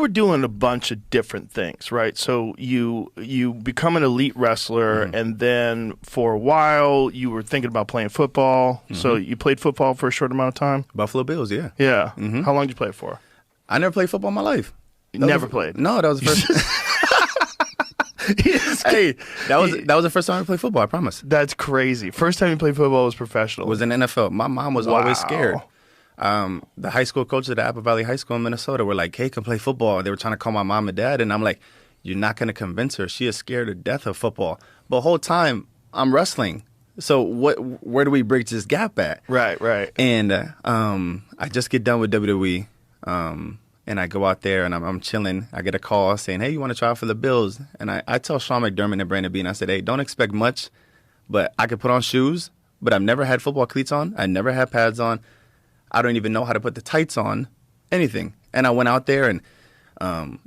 were doing a bunch of different things, right? So you become an elite wrestler, and then for a while you were thinking about playing football. So you played football for a short amount of time? Buffalo Bills, yeah. Yeah. How long did you play it for? I never played football in my life. Never played? No, that was the first. Hey, that was the first time I played football. I promise. That's crazy. First time you played football was professional. It was in NFL. My mom was always scared. The high school coaches at Apple Valley High School in Minnesota were like, "Hey, come play football." They were trying to call my mom and dad, and I'm like, "You're not going to convince her. She is scared to death of football." But the whole time I'm wrestling. So where do we bridge this gap at? Right. And I just get done with WWE. And I go out there and I'm chilling. I get a call saying, "Hey, you want to try out for the Bills?" And I tell Sean McDermott and Brandon Beane, I said, "Hey, don't expect much, but I could put on shoes, but I've never had football cleats on. I never had pads on. I don't even know how to put the tights on, anything." And I went out there and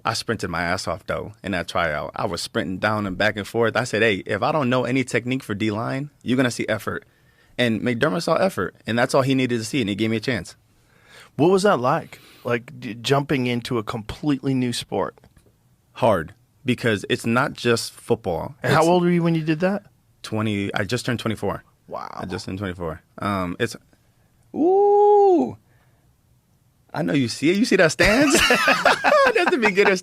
I sprinted my ass off, though, in that tryout. I was sprinting down and back and forth. I said, "Hey, if I don't know any technique for D-line, you're going to see effort." And McDermott saw effort, and that's all he needed to see, and he gave me a chance. What was that like? Like jumping into a completely new sport? Hard, because it's not just football. And how old were you when you did that? 20. I just turned 24. Wow. I just turned 24. Ooh. I know you see it. You see that stance? That's the beginner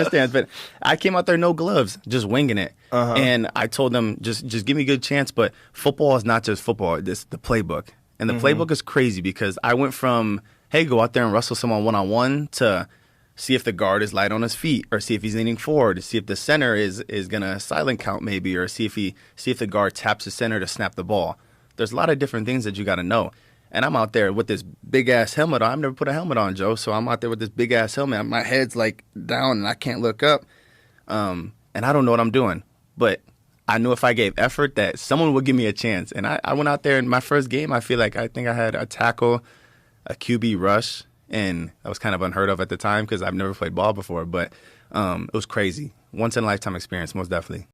stance. But I came out there no gloves, just winging it. And I told them, just give me a good chance. But football is not just football. It's the playbook. And the playbook is crazy because I went from, hey, go out there and wrestle someone one-on-one to see if the guard is light on his feet or see if he's leaning forward, to see if the center is going to silent count maybe, or see if the guard taps the center to snap the ball. There's a lot of different things that you got to know. And I'm out there with this big-ass helmet on. I've never put a helmet on, Joe, so I'm out there with this big-ass helmet. My head's like down and I can't look up. And I don't know what I'm doing. But I knew if I gave effort that someone would give me a chance. And I went out there in my first game. I think I had a tackle, a QB rush, and that was kind of unheard of at the time because I've never played ball before. But it was crazy. Once-in-a-lifetime experience, most definitely.